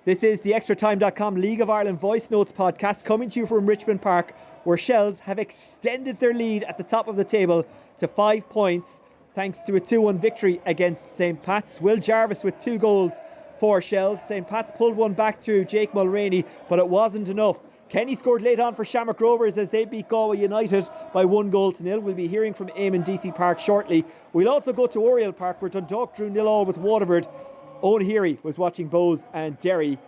This is the Extratime.com League of Ireland Voice Notes podcast coming to you from Richmond Park, where Shels have extended their lead at the top of the table to 5 points thanks to a 2-1 victory against St. Pat's. Will Jarvis with 2 goals for Shels. St. Pat's pulled one back through Jake Mulroney, but it wasn't enough. Kenny scored late on for Shamrock Rovers as they beat Galway United by 1-0. We'll be hearing from Eamon DC Park shortly. We'll also go to Oriel Park, where Dundalk drew 0-0 with Waterford. Owen Heary was watching Bohs and Derry.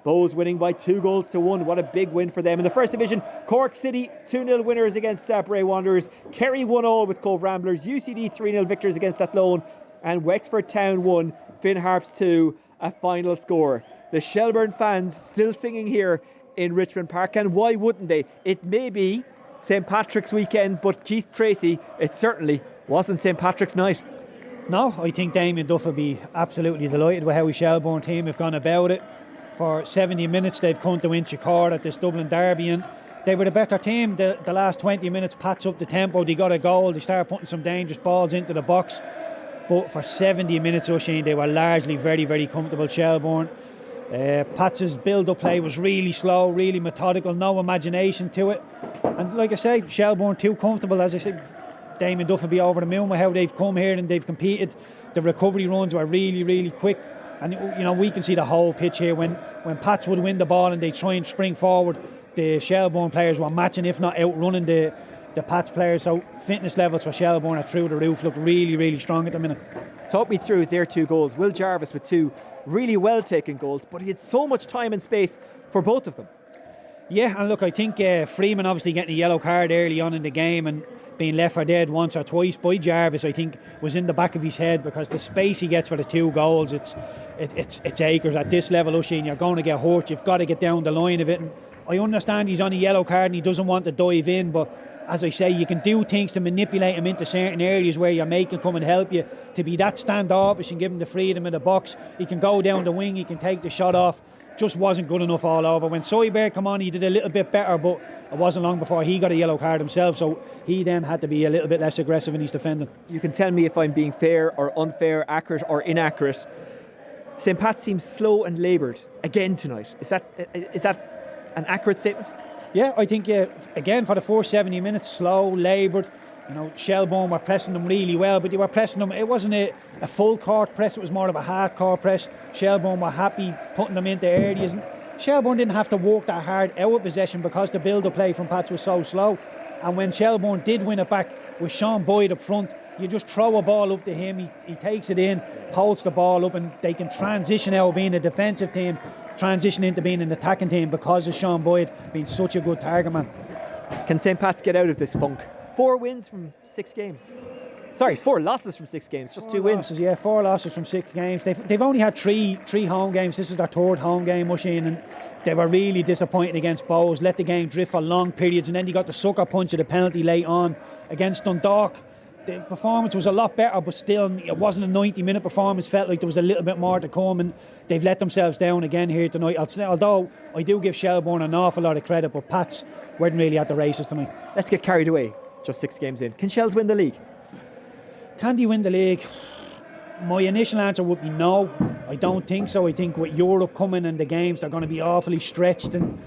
Bohs winning by 2-1. What a big win for them. In the first division, Cork City 2-0 winners against Bray Wanderers. Kerry 1-0 with Cove Ramblers. UCD 3-0 victors against Athlone. And Wexford Town 1, Finn Harps 2, a final score. The Shelbourne fans still singing here in Richmond Park, and why wouldn't they? It may be St. Patrick's weekend, but Keith Treacy, it certainly wasn't St. Patrick's night. No, I think Damien Duff will be absolutely delighted with how his Shelbourne team have gone about it. For 70 minutes they've come to Inchicore at this Dublin derby, and they were the better team. The last 20 minutes patched up the tempo, they got a goal, they started putting some dangerous balls into the box, but for 70 minutes, Oisin, they were largely very, very comfortable Shelbourne. Pat's build-up play was really slow, really methodical, no imagination to it, and like I say, Shelbourne too comfortable. As I said, Damien Duff will be over the moon with how they've come here and they've competed. The recovery runs were really, really quick, and you know, we can see the whole pitch here. When Pats would win the ball and they try and spring forward, the Shelbourne players were matching, if not outrunning the Pats players. So fitness levels for Shelbourne are through the roof, look really, really strong at the minute. Talk me through their 2 goals. Will Jarvis with 2 really well taken goals, but he had so much time and space for both of them. Yeah, and look, I think Freeman obviously getting a yellow card early on in the game and being left for dead once or twice by Jarvis, I think, was in the back of his head, because the space he gets for the 2 goals, it's acres. At this level, Oisin, you're going to get hurt. You've got to get down the line of it. And I understand he's on a yellow card and he doesn't want to dive in, but as I say, you can do things to manipulate him into certain areas where your mate can come and help you. To be that standoffish and give him the freedom in the box, he can go down the wing, he can take the shot off. Just wasn't good enough all over. When Soybear come on, he did a little bit better, but it wasn't long before he got a yellow card himself, so he then had to be a little bit less aggressive in his defending. You can tell me if I'm being fair or unfair, accurate or inaccurate. St. Pat seems slow and laboured again tonight. Is that an accurate statement? Yeah, I think, again, for the first 70 minutes, slow, laboured. You know, Shelbourne were pressing them really well, but they were pressing them. It wasn't a full court press, it was more of a half court press. Shelbourne were happy putting them into areas. And Shelbourne didn't have to work that hard out of possession because the build-up play from Pats was so slow. And when Shelbourne did win it back with Sean Boyd up front, you just throw a ball up to him, he takes it in, holds the ball up, and they can transition out of being a defensive team, transition into being an attacking team because of Sean Boyd being such a good target man. Can St. Pat's get out of this funk? 4 wins from 6 games. Sorry, 4 losses from 6 games, just 2 wins. Yeah, 4 losses from 6 games. They've only had three home games. This is their 3rd home game, Oisin, and they were really disappointed against Bohs. Let the game drift for long periods, and then they got the sucker punch of the penalty late on against Dundalk. The performance was a lot better, but still, it wasn't a 90-minute performance. Felt like there was a little bit more to come, and they've let themselves down again here tonight. Although I do give Shelbourne an awful lot of credit, but Pats weren't really at the races tonight. Let's get carried away. Just 6 games in. Can Shels win the league? Can they win the league? My initial answer would be no. I don't think so. I think with Europe coming and the games, they're going to be awfully stretched, and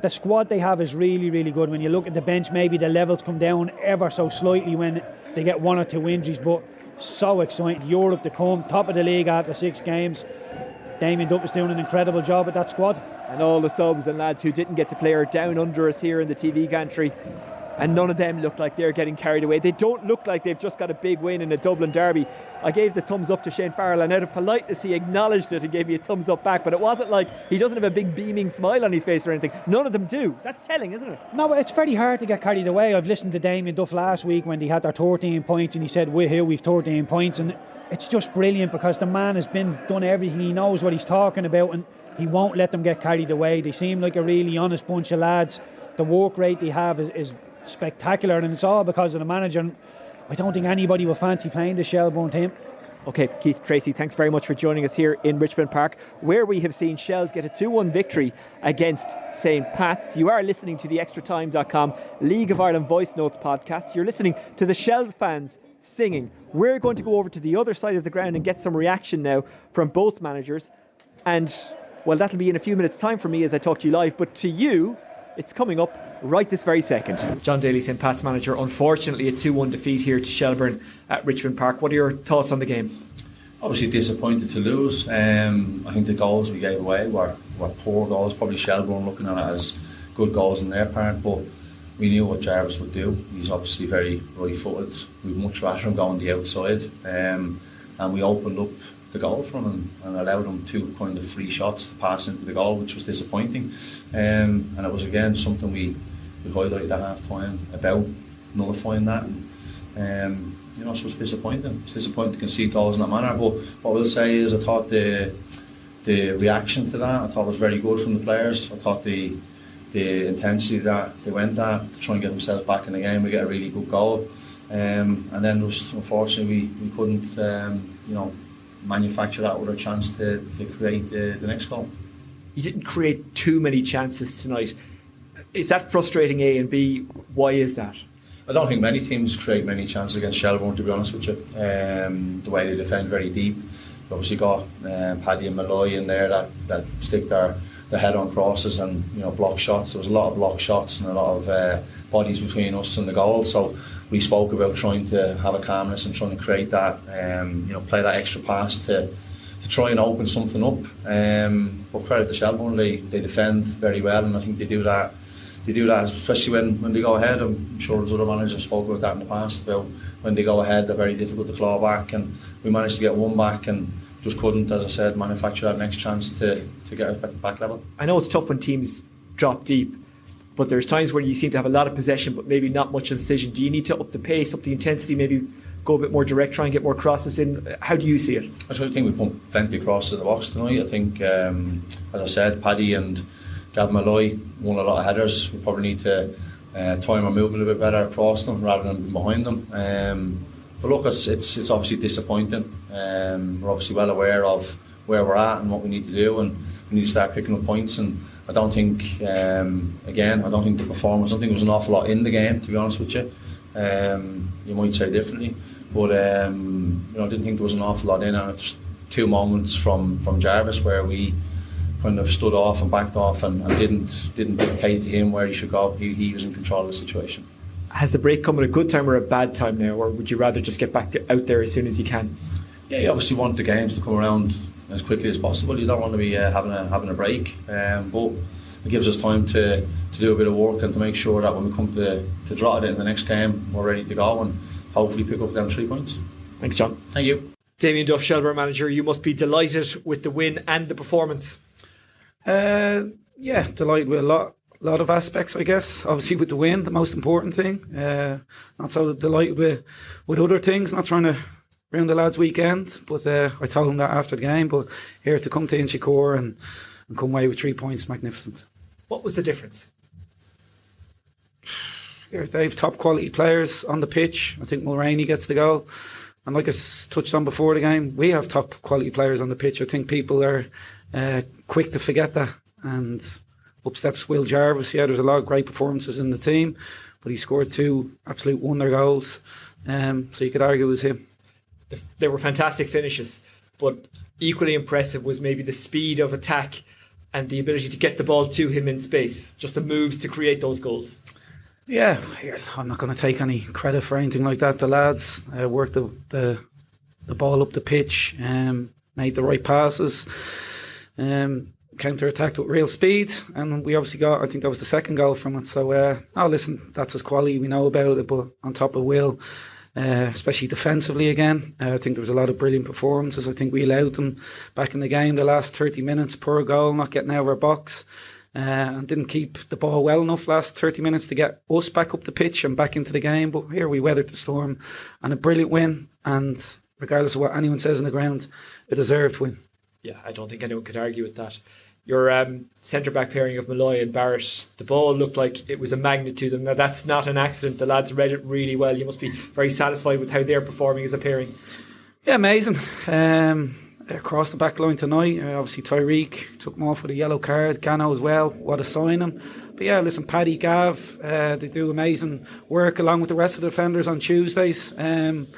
the squad they have is really, really good. When you look at the bench, maybe the levels come down ever so slightly when they get 1 or 2 injuries, but so exciting. Europe to come, top of the league after 6 games. Damien Duff is doing an incredible job at that squad. And all the subs and lads who didn't get to play are down under us here in the TV gantry. And none of them look like they're getting carried away. They don't look like they've just got a big win in a Dublin derby. I gave the thumbs up to Shane Farrell, and out of politeness he acknowledged it and gave me a thumbs up back, but it wasn't like he doesn't have a big beaming smile on his face or anything. None of them do. That's telling, isn't it? No, it's very hard to get carried away. I've listened to Damien Duff last week when they had their 13 points and he said, we're here, we've 13 points, and it's just brilliant because the man has done everything. He knows what he's talking about, and he won't let them get carried away. They seem like a really honest bunch of lads. The work rate they have is spectacular, and it's all because of the manager. And I don't think anybody will fancy playing the Shelbourne team. Okay, Keith Treacy, thanks very much for joining us here in Richmond Park, where we have seen Shels get a 2-1 victory against St. Pat's. You are listening to the Extratime.com League of Ireland Voice Notes podcast. You're listening to the Shels fans singing. We're going to go over to the other side of the ground and get some reaction now from both managers. And Well, that'll be in a few minutes' time for me as I talk to you live, but to you, it's coming up right this very second. Jon Daly, St. Pat's manager, unfortunately a 2-1 defeat here to Shelbourne at Richmond Park. What are your thoughts on the game? Obviously disappointed to lose. I think the goals we gave away were poor goals. Probably Shelbourne looking at it as good goals on their part, but we knew what Jarvis would do. He's obviously very right-footed. We'd much rather him go on the outside, and we opened up the goal for him and allowed him 2 kind of free shots to pass into the goal, which was disappointing. And it was again something we highlighted at half time about nullifying that. So it's disappointing. It's disappointing to concede goals in that manner. But what I will say is I thought the reaction to that I thought was very good from the players. I thought the intensity that they went at to try and get themselves back in the game. We get a really good goal. And then just unfortunately we couldn't manufacture that with a chance to create the next goal. You didn't create too many chances tonight. Is that frustrating, A, and B, why is that? I don't think many teams create many chances against Shelbourne, to be honest with you. The way they defend very deep. We've obviously got Paddy and Malloy in there that stick their head on crosses and block shots. There was a lot of block shots and a lot of bodies between us and the goal. So we spoke about trying to have a calmness and trying to create that, play that extra pass to try and open something up. But credit to Shelbourne, they defend very well, and I think they do that. They do that, especially when they go ahead. I'm sure there's other managers have spoken about that in the past, about when they go ahead, they're very difficult to claw back, and we managed to get one back and just couldn't, as I said, manufacture that next chance to get us back level. I know it's tough when teams drop deep, but there's times where you seem to have a lot of possession but maybe not much incision. Do you need to up the pace, up the intensity, maybe go a bit more direct, try and get more crosses in? How do you see it? I think we pumped plenty of crosses in the box tonight. I think, as I said, Paddy and Gav Malloy won a lot of headers. We probably need to time our movement a bit better across them rather than behind them. But look, it's obviously disappointing. We're obviously well aware of where we're at and what we need to do, and we need to start picking up points. And I don't think, I don't think the performance, I don't think there was an awful lot in the game, to be honest with you. You might say differently, but I didn't think there was an awful lot in it. It's 2 moments from Jarvis where we kind of stood off and backed off and didn't dictate to him where he should go. He was in control of the situation. Has the break come at a good time or a bad time now, or would you rather just get back out there as soon as you can? Yeah, you obviously want the games to come around as quickly as possible. You don't want to be having a break, but it gives us time to do a bit of work and to make sure that when we come to draw it in the next game, we're ready to go and hopefully pick up them 3 points. Thanks, John. Thank you. Damien Duff, Shelbourne manager, you must be delighted with the win and the performance. Yeah, delighted with a lot of aspects, I guess. Obviously with the win, the most important thing. Not so delighted with other things, not trying to ruin the lads' weekend, but I told them that after the game. But here to come to Inchicore and come away with 3 points, magnificent. What was the difference? Here, they have top quality players on the pitch. I think Mulroney gets the goal. And like I touched on before the game, we have top quality players on the pitch. I think people are quick to forget that. And up steps Will Jarvis. Yeah, there's a lot of great performances in the team, but he scored 2 absolute wonder goals. So you could argue it was him. They were fantastic finishes, but equally impressive was maybe the speed of attack and the ability to get the ball to him in space, just the moves to create those goals. Yeah, I'm not going to take any credit for anything like that. The lads worked the ball up the pitch, made the right passes, counter-attacked with real speed, and we obviously got, I think that was the second goal from it. So, listen, that's his quality, we know about it, but on top of Will, especially defensively again, I think there was a lot of brilliant performances. I think we allowed them back in the game the last 30 minutes per goal, not getting out of our box. And didn't keep the ball well enough last 30 minutes to get us back up the pitch and back into the game. But here we weathered the storm and a brilliant win. And regardless of what anyone says on the ground, a deserved win. Yeah, I don't think anyone could argue with that. Your centre-back pairing of Malloy and Barrett, the ball looked like it was a magnet to them. Now, that's not an accident. The lads read it really well. You must be very satisfied with how they're performing as a pairing. Yeah, amazing. Across the back line tonight, obviously Tyreek took him off with a yellow card, Gano as well, what a signing. But yeah, listen, Paddy, Gav, they do amazing work along with the rest of the defenders on Tuesdays. The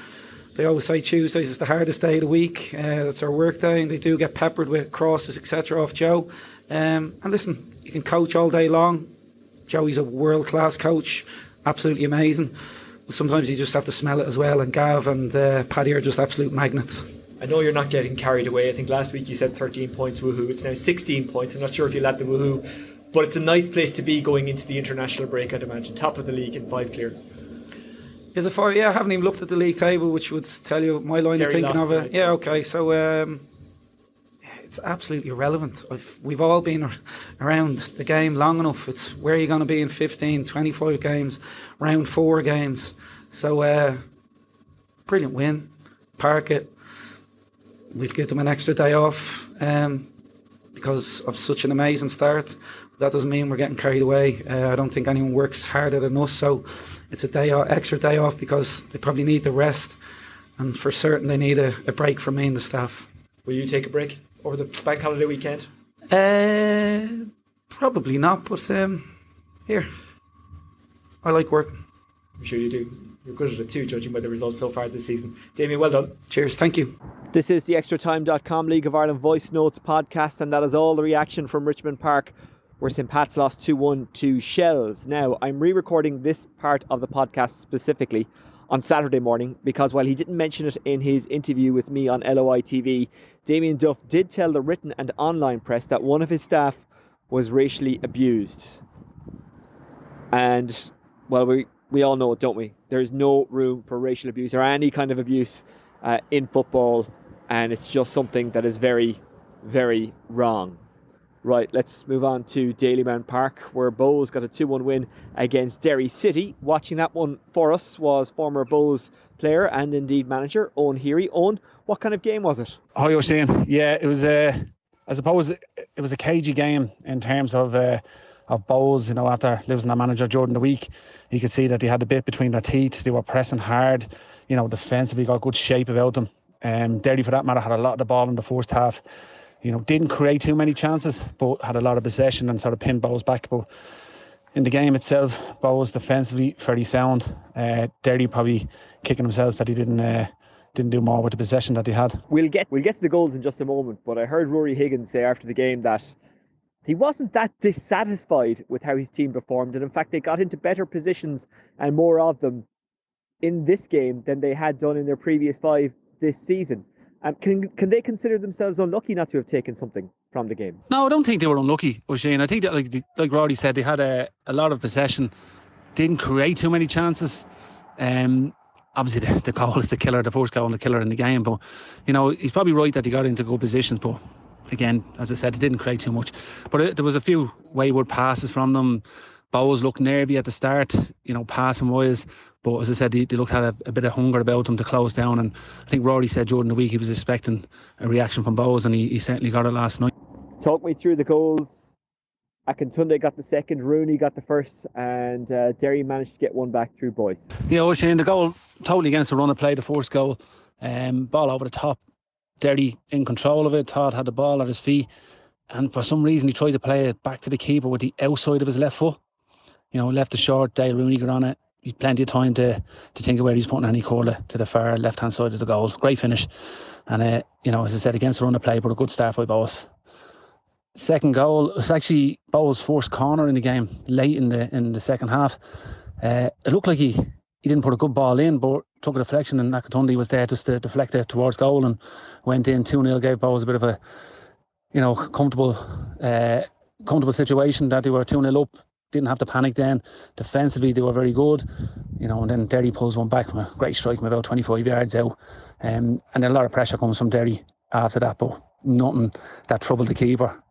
they always say Tuesdays is the hardest day of the week. That's our work day, and they do get peppered with crosses, etc. off Joe. And listen, you can coach all day long. Joey's a world-class coach, absolutely amazing. But sometimes you just have to smell it as well, and Gav and Paddy are just absolute magnets. I know you're not getting carried away. I think last week you said 13 points, woohoo. It's now 16 points. I'm not sure if you'll add the woohoo, but it's a nice place to be going into the international break, I'd imagine. Top of the league and 5 clear. Is it 5? Yeah, I haven't even looked at the league table, which would tell you my line of thinking of it. Yeah, okay. So it's absolutely irrelevant. We've all been around the game long enough. It's where you're going to be in 15, 25 games, round 4 games. So brilliant win. Park it. We've given them an extra day off because of such an amazing start. That doesn't mean we're getting carried away. I don't think anyone works harder than us, so it's a day off, extra day off, because they probably need the rest, and for certain they need a break from me and the staff. Will you take a break over the bank holiday weekend? Probably not, but here, I like working. I'm sure you do. You're good at it too, judging by the results so far this season. Damien, well done. Cheers, thank you. This is the Extratime.com League of Ireland Voice Notes podcast, and that is all the reaction from Richmond Park, where St Pat's lost 2-1 to Shels. Now, I'm re-recording this part of the podcast specifically on Saturday morning, because while he didn't mention it in his interview with me on LOI TV, Damien Duff did tell the written and online press that one of his staff was racially abused. And, well, we all know it, don't we? There's no room for racial abuse or any kind of abuse in football, and it's just something that is very, very wrong. Right, let's move on to Dalymount Park, where Bohs got a 2-1 win against Derry City. Watching that one for us was former Bohs player and indeed manager Owen Heary. Owen, what kind of game was it? Hi, Oisin. Yeah, it was I suppose it was a cagey game in terms of Bohs. You know, after losing their manager during the week, you could see that they had the bit between their teeth. They were pressing hard. You know, defensively got good shape about them. Derry, for that matter, had a lot of the ball in the first half. You know, didn't create too many chances, but had a lot of possession and sort of pinned Bohs back. But in the game itself, Bohs defensively fairly sound. Derry probably kicking themselves that he didn't do more with the possession that they had. We'll get to the goals in just a moment, but I heard Ruaidhri Higgins say after the game that he wasn't that dissatisfied with how his team performed, and in fact they got into better positions and more of them in this game than they had done in their previous 5 this season. Can they consider themselves unlucky not to have taken something from the game? No, I don't think they were unlucky, Oisin. I think that, like Roddy said, they had a lot of possession, didn't create too many chances. Obviously, the goal is the killer, the first goal and the killer in the game. But, you know, he's probably right that he got into good positions. But, again, as I said, it didn't create too much. But there was a few wayward passes from them. Bohs looked nervy at the start, you know, passing wise. But as I said, they looked had a bit of hunger about them to close down. And I think Rory said during the week he was expecting a reaction from Bohs, and he certainly got it last night. Talk me through the goals. Akintunde got the second, Rooney got the first, and Derry managed to get one back through Boyce. Yeah, Oisin, the goal totally against the run of play, the first goal. Ball over the top. Derry in control of it. Todd had the ball at his feet, and for some reason he tried to play it back to the keeper with the outside of his left foot. You know, left it short. Dale Rooney got on it. He's plenty of time to think of where he's putting any corner to the far left hand side of the goal. Great finish, and you know, as I said, against the run of play, but a good start by Bohs. Second goal was actually Bohs' first corner in the game, late in the second half. It looked like he didn't put a good ball in, but took a deflection, and Akintunde was there just to deflect it towards goal and went in 2-0. Gave Bohs a bit of a, you know, comfortable situation that they were 2-0 up. Didn't have to panic then. Defensively, they were very good, you know, and then Derry pulls one back from a great strike from about 25 yards out. And then a lot of pressure comes from Derry after that, but nothing that troubled the keeper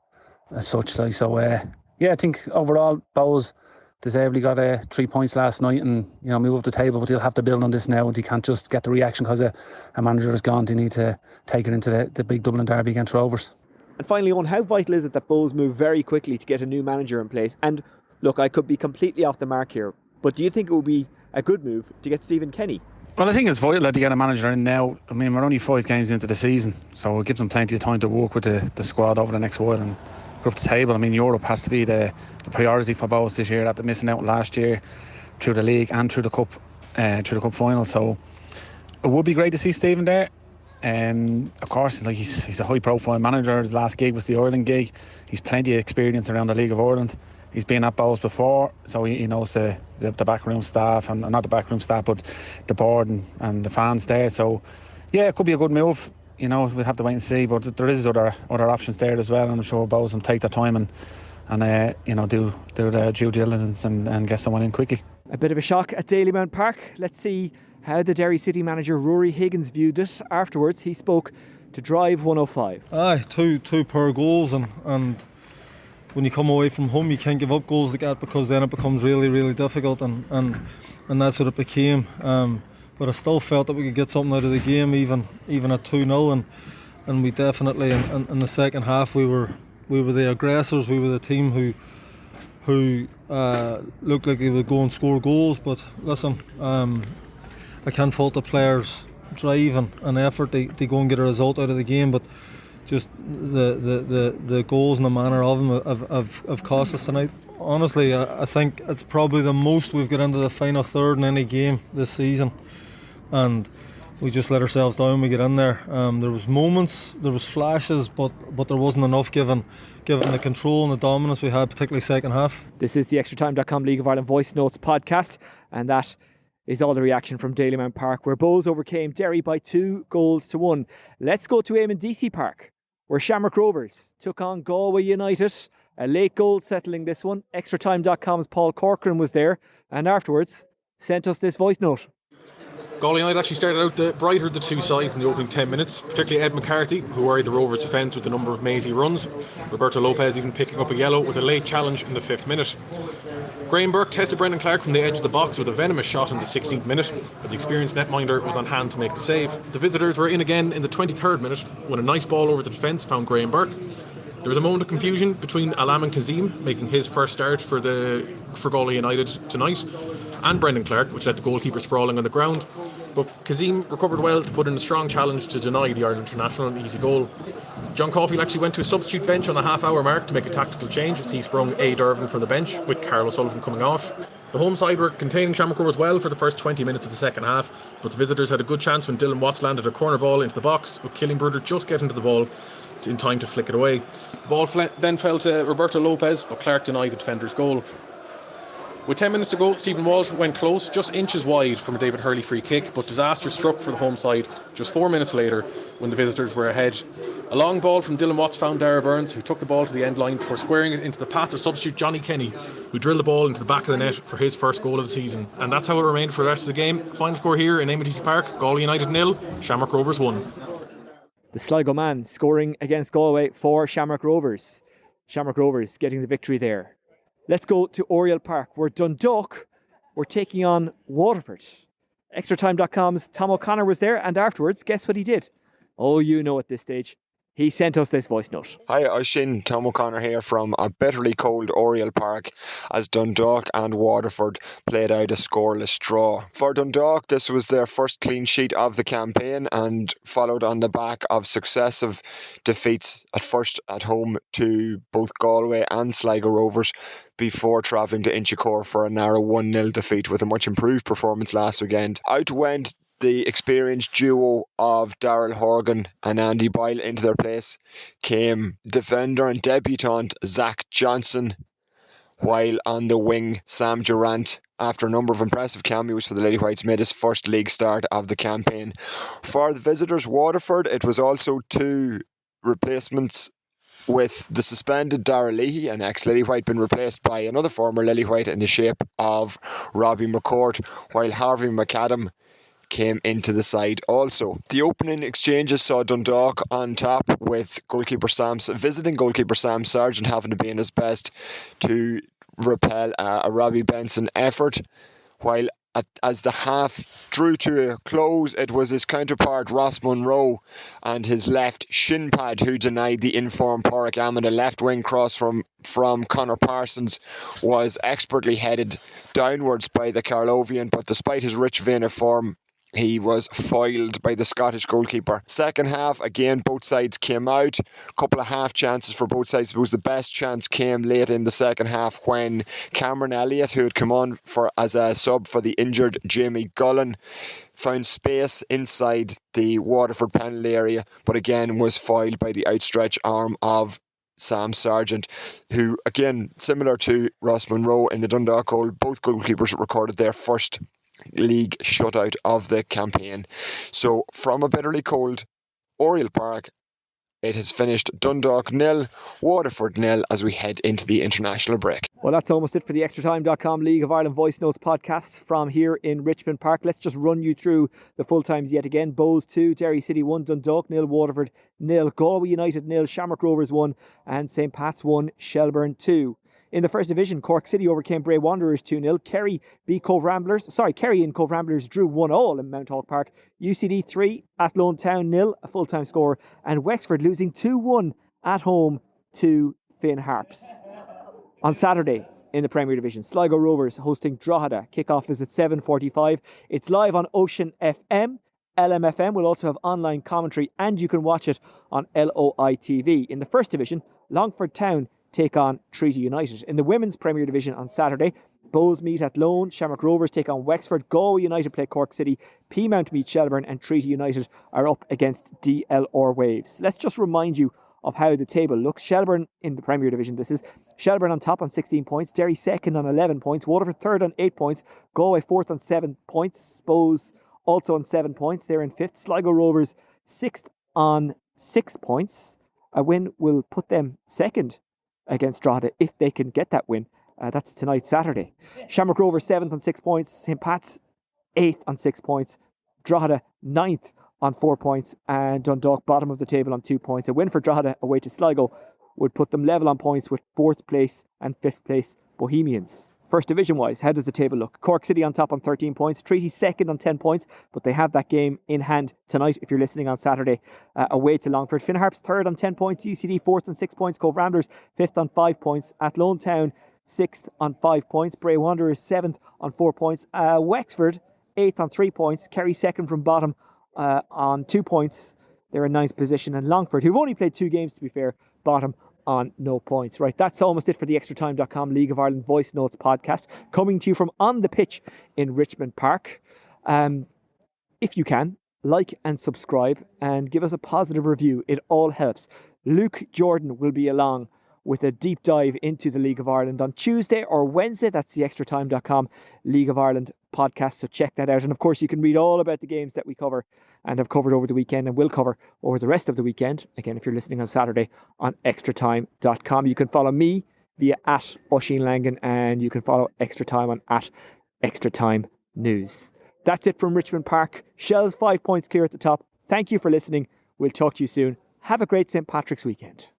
as such. Like, so, yeah, I think overall, Bohs deservedly got 3 points last night and, you know, move up the table, but they'll have to build on this now. They can't just get the reaction because a manager is gone. They need to take it into the big Dublin derby against Rovers. And finally, on how vital is it that Bohs move very quickly to get a new manager in place? And look, I could be completely off the mark here, but do you think it would be a good move to get Stephen Kenny? Well, I think it's vital that they get a manager in now. I mean, we're only 5 games into the season, so it gives them plenty of time to work with the squad over the next while and go up the table. I mean, Europe has to be the priority for Bohs this year after missing out last year through the league and through the cup final. So it would be great to see Stephen there. Of course, like he's a high-profile manager. His last gig was the Ireland gig. He's plenty of experience around the League of Ireland. He's been at Bohs before, so he knows the backroom staff, and not the backroom staff, but the board and the fans there. So, yeah, it could be a good move. We'll have to wait and see. But there is other options there as well, and I'm sure Bohs will take their time and do the due diligence and get someone in quickly. A bit of a shock at Dalymount Park. Let's see how the Derry City manager Ruaidhri Higgins viewed it. Afterwards, he spoke to Drive 105. Aye, two poor goals, and when you come away from home, you can't give up goals like that, because then it becomes really, really difficult, and that's what it became. But I still felt that we could get something out of the game, even at 2-0, and we definitely in the second half we were the aggressors. We were the team who looked like they would go and score goals. But listen, I can't fault the players' drive and effort. They go and get a result out of the game, but just the goals and the manner of them have cost us tonight. Honestly, I think it's probably the most we've got into the final third in any game this season, and we just let ourselves down. We get in there. There was moments, there was flashes, but there wasn't enough given the control and the dominance we had, particularly second half. This is the Extratime.com League of Ireland Voice Notes podcast, and that is all the reaction from Dalymount Park, where Bohs overcame Derry by 2-1. Let's go to Eamon DC Park, where Shamrock Rovers took on Galway United. A late goal settling this one. Extratime.com's Paul Corcoran was there, and afterwards sent us this voice note. Galway United actually started out the brighter of the two sides in the opening 10 minutes, particularly Ed McCarthy, who worried the Rovers defence with a number of mazy runs. Roberto Lopez even picking up a yellow with a late challenge in the 5th minute. Graham Burke tested Brendan Clark from the edge of the box with a venomous shot in the 16th minute, but the experienced netminder was on hand to make the save. The visitors were in again in the 23rd minute when a nice ball over the defence found Graham Burke. There was a moment of confusion between Alam and Kazim making his first start for Galway United tonight, and Brendan Clark, which led the goalkeeper sprawling on the ground. But Kazim recovered well to put in a strong challenge to deny the Ireland international an easy goal. John Caulfield actually went to a substitute bench on the half-hour mark to make a tactical change as he sprung A. Dervin from the bench, with Carl O'Sullivan coming off. The home side were containing Shamrock Rovers well for the first 20 minutes of the second half, but the visitors had a good chance when Dylan Watts landed a corner ball into the box, with Killingbrother just getting to the ball in time to flick it away. The ball then fell to Roberto Lopez, but Clark denied the defender's goal. With 10 minutes to go, Stephen Walsh went close, just inches wide from a David Hurley free kick, but disaster struck for the home side just 4 minutes later when the visitors were ahead. A long ball from Dylan Watts found Dara Burns, who took the ball to the end line before squaring it into the path of substitute Johnny Kenny, who drilled the ball into the back of the net for his first goal of the season. And that's how it remained for the rest of the game. Final score here in Eamon DC Park: Galway United 0, Shamrock Rovers 1. The Sligo man scoring against Galway for Shamrock Rovers. Shamrock Rovers getting the victory there. Let's go to Oriel Park, where Dundalk were taking on Waterford. Extratime.com's Tom O'Connor was there, and afterwards, guess what he did? Oh, you know at this stage. He sent us this voice note. Hi, Oisin, Tom O'Connor here from a bitterly cold Oriel Park as Dundalk and Waterford played out a scoreless draw. For Dundalk, this was their first clean sheet of the campaign and followed on the back of successive defeats, at first at home to both Galway and Sligo Rovers, before travelling to Inchicore for a narrow 1-0 defeat with a much improved performance last weekend. Out went the experienced duo of Darrell Horgan and Andy Boyle. Into their place came defender and debutant Zach Johnson, while on the wing Sam Durant, after a number of impressive cameos for the Lady Whites, made his first league start of the campaign. For the visitors, Waterford, it was also two replacements, with the suspended Dara Leahy, an ex-Lily White, been replaced by another former Lily White in the shape of Robbie McCourt, while Harvey McAdam came into the side also. The opening exchanges saw Dundalk on top, with visiting goalkeeper Sam Sargent having to be in his best to repel a Robbie Benson effort, while as the half drew to a close, it was his counterpart Ross Munro and his left shin pad who denied the informed Pádraig Amon. A left wing cross from Conor Parsons was expertly headed downwards by the Carlovian, but despite his rich vein of form, he was foiled by the Scottish goalkeeper. Second half, again, both sides came out. A couple of half chances for both sides. It was the best chance came late in the second half when Cameron Elliott, who had come on as a sub for the injured Jamie Gullen, found space inside the Waterford penalty area, but again was foiled by the outstretched arm of Sam Sargent, who, again, similar to Ross Monroe in the Dundalk goal, both goalkeepers recorded their first league shutout of the campaign. So from a bitterly cold Oriel Park, it has finished Dundalk 0, Waterford 0 as we head into the international break. Well, that's almost it for the Extratime.com League of Ireland Voice Notes podcast from here in Richmond Park. Let's just run you through the full times yet again. Bohs 2, Derry City 1, Dundalk 0, Waterford 0, Galway United 0, Shamrock Rovers 1 and St Pat's 1, Shelbourne 2. In the first division, Cork City overcame Bray Wanderers 2-0. Kerry and Cove Ramblers drew 1-1 in Mount Hawk Park. UCD 3, Athlone Town 0, a full-time score. And Wexford losing 2-1 at home to Finn Harps. On Saturday in the Premier Division, Sligo Rovers hosting Drogheda. Kickoff is at 7:45. It's live on Ocean FM. LMFM will also have online commentary and you can watch it on LOI TV. In the first division, Longford Town take on Treacy United. In the Women's Premier Division on Saturday, Bohs meet at Lone, Shamrock Rovers take on Wexford, Galway United play Cork City, Peamount meet Shelbourne and Treacy United are up against DLR Waves. Let's just remind you of how the table looks. Shelbourne in the Premier Division, this is Shelbourne on top on 16 points, Derry second on 11 points, Waterford third on 8 points, Galway fourth on 7 points, Bohs also on 7 points, they're in fifth, Sligo Rovers sixth on 6 points. A win will put them second against Drogheda if they can get that win. That's tonight, Saturday. Shamrock Rovers 7th on 6 points. St Pat's 8th on 6 points. Drogheda 9th on 4 points. And Dundalk bottom of the table on 2 points. A win for Drogheda away to Sligo would put them level on points with 4th place and 5th place Bohemians. First division wise, how does the table look? Cork City on top on 13 points, Treaty second on 10 points, but they have that game in hand tonight if you're listening on Saturday away to Longford. Finn Harps third on 10 points, UCD fourth on 6 points, Cove Ramblers fifth on 5 points, Athlone Town sixth on 5 points, Bray Wanderers 7th on 4 points, Wexford 8th on 3 points, Kerry second from bottom on 2 points, they're in 9th position, and Longford, who've only played 2 games to be fair, bottom on no points. Right, that's almost it for the Extratime.com League of Ireland Voice Notes podcast, coming to you from on the pitch in Richmond Park. If you can, like and subscribe and give us a positive review. It all helps. Luke Jordan will be along with a deep dive into the League of Ireland on Tuesday or Wednesday. That's the Extratime.com League of Ireland podcast, so check that out. And of course you can read all about the games that we cover and have covered over the weekend and will cover over the rest of the weekend, again if you're listening on Saturday, on Extratime.com. You can follow me via @Oisin Langan and you can follow Extratime on @Extratime News. That's it from Richmond Park. Shels 5 points clear at the top. Thank you for listening. We'll talk to you soon. Have a great St. Patrick's weekend.